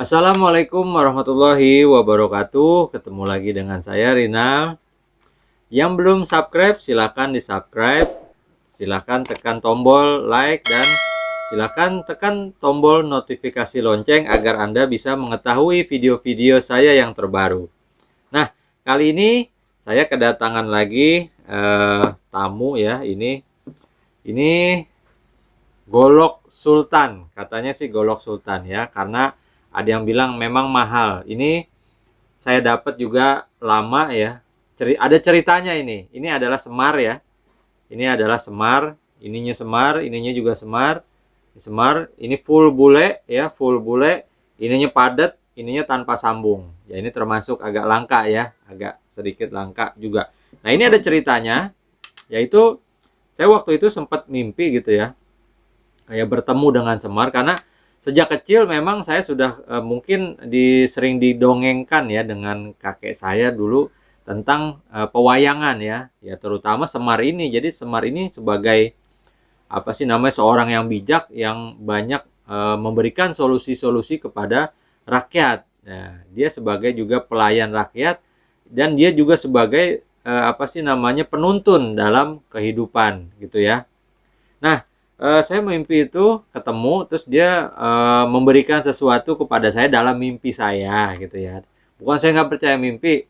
Assalamualaikum warahmatollahi wabarakatuh. Ketemu lagi dengan saya Rina. Yang belum subscribe silahkan di subscribe. Silahkan tekan tombol like dan silahkan tekan tombol notifikasi lonceng agar Anda bisa mengetahui video-video saya yang terbaru. Nah, kali ini saya kedatangan lagi tamu ya. Ini golok sultan, katanya sih golok sultan ya, karena ada yang bilang memang mahal. Ini saya dapat juga lama ya. Ada ceritanya ini. Ini adalah semar ya. Ini adalah semar, ininya semar, ininya juga semar. Semar, ini full bule ya, full bule. Ininya padat, ininya tanpa sambung. Ya ini termasuk agak langka ya, agak sedikit langka juga. Nah, ini ada ceritanya, yaitu saya waktu itu sempat mimpi gitu ya. Kayak bertemu dengan semar karena sejak kecil memang saya sudah mungkin sering didongengkan ya dengan kakek saya dulu tentang pewayangan ya, terutama Semar ini. Jadi Semar ini sebagai apa sih namanya, seorang yang bijak yang banyak memberikan solusi-solusi kepada rakyat. Nah, dia sebagai juga pelayan rakyat dan dia juga sebagai apa sih namanya, penuntun dalam kehidupan gitu ya. Nah, saya mimpi itu ketemu, terus dia memberikan sesuatu kepada saya dalam mimpi saya gitu ya. Bukan saya nggak percaya mimpi,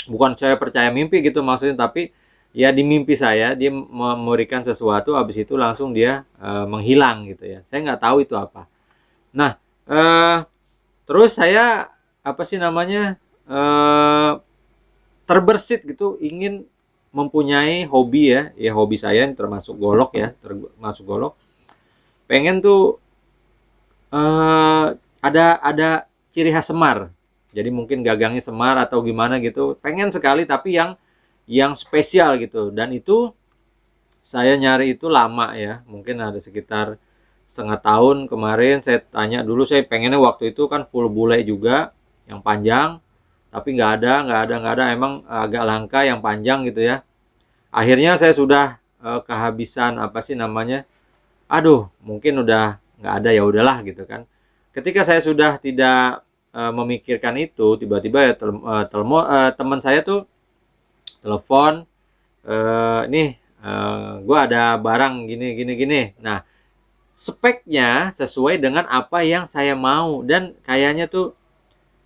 bukan saya percaya mimpi gitu maksudnya, tapi ya di mimpi saya dia memberikan sesuatu, habis itu langsung dia menghilang gitu ya. Saya nggak tahu itu apa. Nah, terus saya apa sih namanya, terbersit gitu ingin mempunyai hobi ya hobi saya termasuk golok ya, termasuk golok. Pengen tuh ada ciri khas Semar. Jadi mungkin gagangnya Semar atau gimana gitu. Pengen sekali tapi yang spesial gitu. Dan itu saya nyari itu lama ya. Mungkin ada sekitar setengah tahun kemarin. Saya tanya dulu, saya pengennya waktu itu kan full bule juga, yang panjang. Tapi nggak ada. Emang agak langka yang panjang gitu ya. Akhirnya saya sudah kehabisan apa sih namanya. Aduh, mungkin udah nggak ada, ya udahlah gitu kan. Ketika saya sudah tidak memikirkan itu, tiba-tiba ya teman saya tuh telepon, nih gue ada barang gini. Nah, speknya sesuai dengan apa yang saya mau dan kayaknya tuh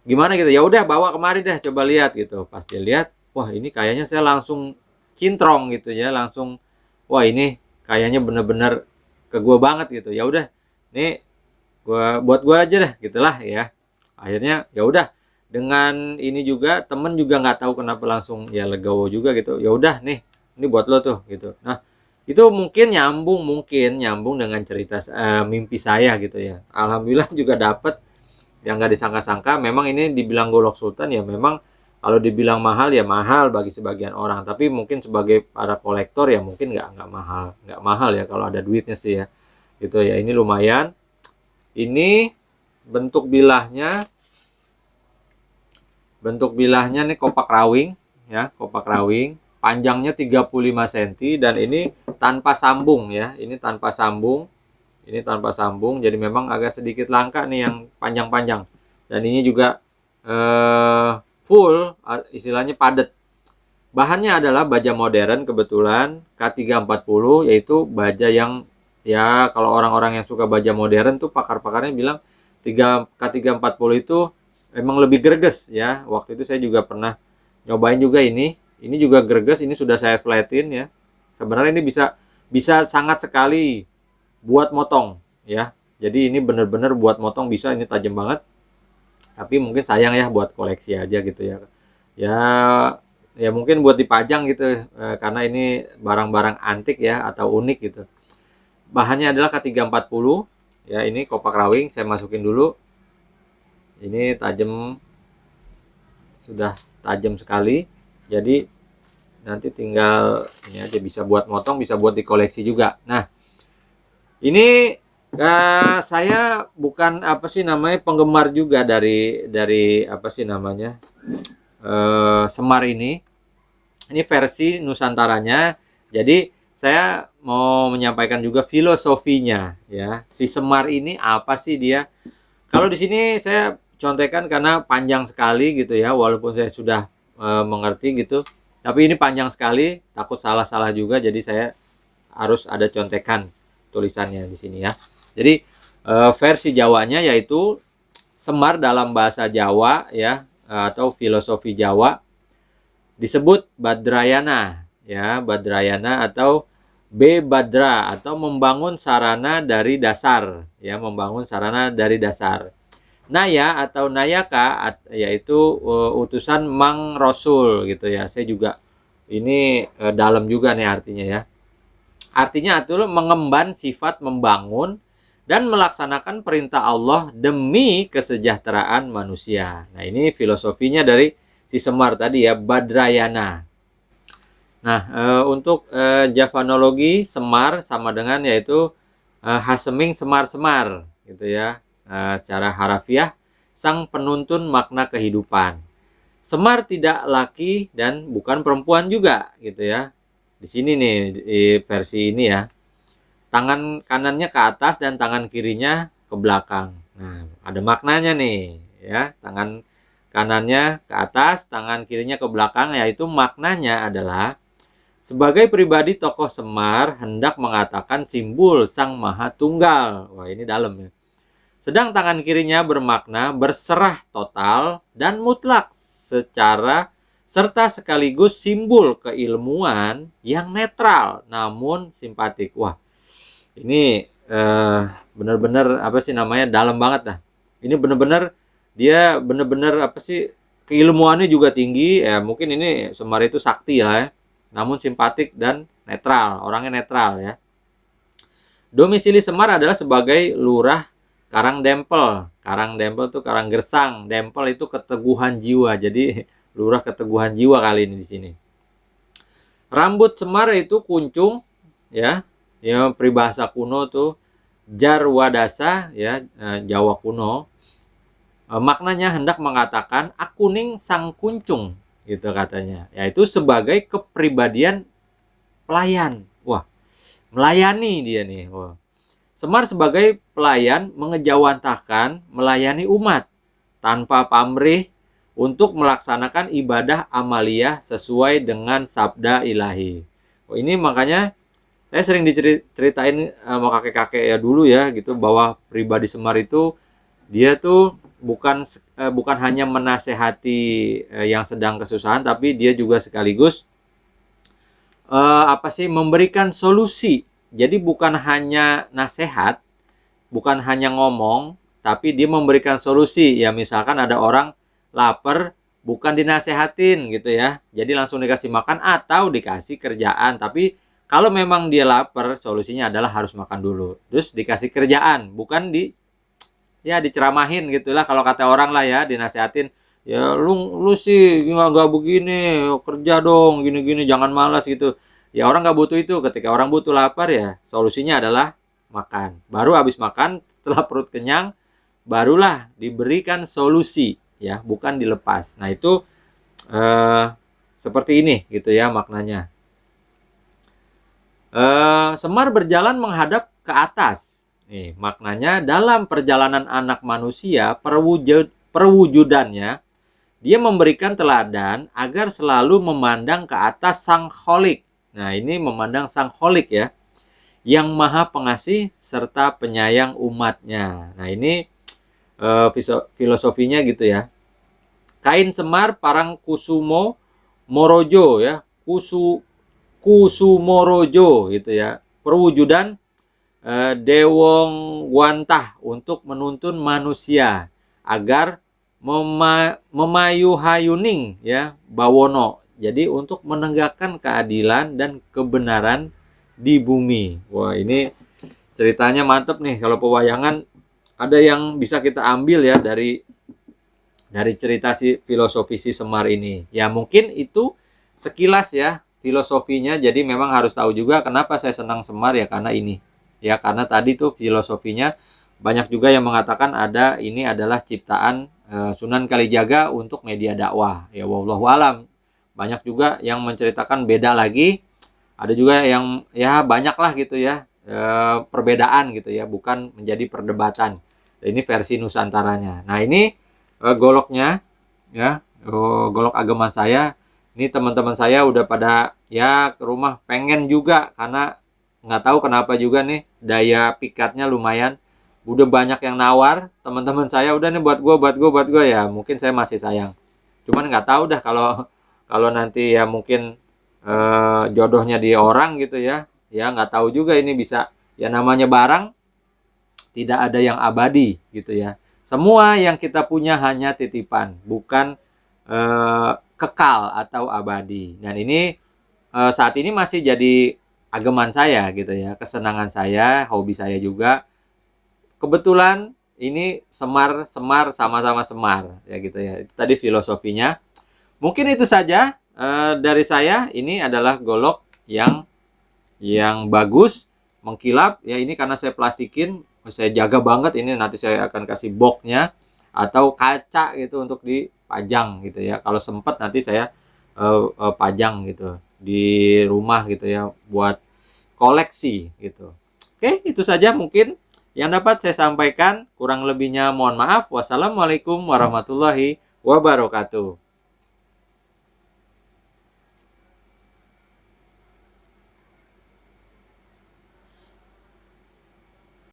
gimana gitu. Ya udah, bawa kemari deh, coba lihat gitu. Pas dia lihat, wah ini kayaknya, saya langsung cintrong gitu ya, langsung wah ini kayaknya bener-bener ke gue banget gitu. Ya udah, nih buat gue aja deh gitulah ya. Akhirnya ya udah, dengan ini juga temen juga nggak tahu kenapa langsung ya legowo juga gitu. Ya udah nih, ini buat lo tuh gitu. Nah, itu mungkin nyambung dengan cerita mimpi saya gitu ya. Alhamdulillah juga dapet yang nggak disangka-sangka. Memang ini dibilang golok sultan ya, memang kalau dibilang mahal ya mahal bagi sebagian orang, tapi mungkin sebagai para kolektor ya mungkin nggak mahal ya kalau ada duitnya sih ya gitu ya. Ini lumayan. Ini bentuk bilahnya nih kopak rawing ya, kopak rawing, panjangnya 35 cm dan ini tanpa sambung ya. Ini tanpa sambung, jadi memang agak sedikit langka nih yang panjang-panjang. Dan ini juga full, istilahnya padat. Bahannya adalah baja modern, kebetulan K340, yaitu baja yang ya kalau orang-orang yang suka baja modern tuh pakar-pakarnya bilang K340 itu emang lebih greges ya. Waktu itu saya juga pernah nyobain juga ini. Ini juga greges, ini sudah saya flatin ya. Sebenarnya ini bisa sangat sekali buat motong ya. Jadi ini bener-bener buat motong bisa, ini tajam banget. Tapi mungkin sayang ya buat koleksi aja gitu ya. Ya mungkin buat dipajang gitu, karena ini barang-barang antik ya atau unik gitu. Bahannya adalah K340 ya. Ini kopak rawing, saya masukin dulu. Ini tajam, sudah tajam sekali. Jadi nanti tinggal ini aja, bisa buat motong, bisa buat dikoleksi juga. Nah, ini saya bukan apa sih namanya penggemar juga dari apa sih namanya Semar ini. Ini versi Nusantaranya. Jadi saya mau menyampaikan juga filosofinya ya. Si Semar ini apa sih dia? Kalau di sini saya contekan karena panjang sekali gitu ya, walaupun saya sudah mengerti gitu, tapi ini panjang sekali, takut salah-salah juga, jadi saya harus ada contekan tulisannya di sini ya. Jadi versi Jawanya yaitu Semar dalam bahasa Jawa ya, atau filosofi Jawa disebut Badrayana ya, Badrayana atau Badra, atau membangun sarana dari dasar ya, membangun sarana dari dasar. Naya atau Nayaka yaitu utusan Mang Rasul gitu ya. Saya juga ini dalam juga nih artinya ya. Artinya itu mengemban sifat membangun dan melaksanakan perintah Allah demi kesejahteraan manusia. Nah, ini filosofinya dari si Semar tadi ya, Badrayana. Nah, untuk Javanologi Semar sama dengan yaitu Haseming Semar-semar gitu ya. Secara harafiah, sang penuntun makna kehidupan. Semar tidak laki dan bukan perempuan juga gitu ya. Di sini nih di versi ini ya. Tangan kanannya ke atas dan tangan kirinya ke belakang. Nah, ada maknanya nih ya. Tangan kanannya ke atas, tangan kirinya ke belakang, yaitu maknanya adalah sebagai pribadi tokoh Semar hendak mengatakan simbol Sang Maha Tunggal. Wah, ini dalam ya. Sedang tangan kirinya bermakna berserah total dan mutlak serta sekaligus simbol keilmuan yang netral namun simpatik. Wah, ini benar-benar apa sih namanya, dalam banget dah. Ini benar-benar dia benar-benar apa sih, keilmuannya juga tinggi ya. Mungkin ini Semar itu sakti ya, namun simpatik dan netral, orangnya netral ya. Domisili Semar adalah sebagai lurah Karangdempel. Karangdempel itu Karanggersang, Dempel itu keteguhan jiwa. Jadi lurah keteguhan jiwa kali ini di sini. Rambut Semar itu kuncung ya. Ya, peribahasa kuno tuh Jarwadasa ya, Jawa kuno. Maknanya hendak mengatakan akuning sang kuncung gitu katanya. Yaitu sebagai kepribadian pelayan. Wah, melayani dia nih. Wah. Semar sebagai pelayan mengejawantahkan melayani umat tanpa pamrih untuk melaksanakan ibadah amaliyah sesuai dengan sabda ilahi. Oh, ini makanya saya sering diceritain sama kakek-kakek ya dulu ya gitu, bahwa pribadi Semar itu dia tuh bukan hanya menasehati yang sedang kesusahan, tapi dia juga sekaligus memberikan solusi. Jadi bukan hanya nasihat, bukan hanya ngomong, tapi dia memberikan solusi. Ya misalkan ada orang lapar, bukan dinasehatin gitu ya. Jadi langsung dikasih makan atau dikasih kerjaan. Tapi kalau memang dia lapar, solusinya adalah harus makan dulu. Terus dikasih kerjaan, bukan diceramahin gitulah, kalau kata orang lah ya, dinasehatin. Ya lu sih nggak begini, kerja dong, gini-gini, jangan malas gitu. Ya orang nggak butuh itu. Ketika orang butuh lapar ya solusinya adalah makan. Baru habis makan, setelah perut kenyang, barulah diberikan solusi ya, bukan dilepas. Nah itu seperti ini gitu ya maknanya. Semar berjalan menghadap ke atas. Nih maknanya, dalam perjalanan anak manusia perwujudannya, dia memberikan teladan agar selalu memandang ke atas Sang Kholik. Nah, ini memandang Sang Kholik ya, yang maha pengasih serta penyayang umatnya. Nah, ini filosofinya gitu ya. Kain Semar Parang Kusumo Morojo ya, Kusumorojo gitu ya. Perwujudan Dewong Wantah untuk menuntun manusia agar memayuhayuning ya bawono. Jadi untuk menegakkan keadilan dan kebenaran di bumi. Wah, ini ceritanya mantep nih. Kalau pewayangan ada yang bisa kita ambil ya dari cerita si filosofi si Semar ini. Ya mungkin itu sekilas ya filosofinya. Jadi memang harus tahu juga kenapa saya senang Semar ya, karena ini. Ya karena tadi tuh filosofinya banyak juga yang mengatakan ini adalah ciptaan Sunan Kalijaga untuk media dakwah. Ya wallahu alam. Banyak juga yang menceritakan beda lagi. Ada juga yang ya banyak lah gitu ya perbedaan gitu ya, bukan menjadi perdebatan. Ini versi Nusantaranya. Nah ini goloknya ya. Golok ageman saya. Ini teman-teman saya udah pada ya ke rumah pengen juga, karena nggak tahu kenapa juga nih, daya pikatnya lumayan. Udah banyak yang nawar, teman-teman saya udah nih buat gue ya. Mungkin saya masih sayang. Cuman nggak tahu dah kalau kalau nanti ya mungkin jodohnya di orang gitu ya. Ya nggak tahu juga, ini bisa ya, namanya barang tidak ada yang abadi gitu ya. Semua yang kita punya hanya titipan, bukan kekal atau abadi. Dan ini saat ini masih jadi ageman saya gitu ya, kesenangan saya, hobi saya juga. Kebetulan ini semar-semar, sama-sama semar ya gitu ya. Itu tadi filosofinya. Mungkin itu saja dari saya. Ini adalah golok yang bagus, mengkilap ya. Ini karena saya plastikin, saya jaga banget. Ini nanti saya akan kasih boxnya atau kaca gitu untuk dipajang gitu ya. Kalau sempat nanti saya pajang gitu di rumah gitu ya, buat koleksi gitu. Oke, itu saja mungkin yang dapat saya sampaikan. Kurang lebihnya mohon maaf. Wassalamualaikum warahmatullahi wabarakatuh.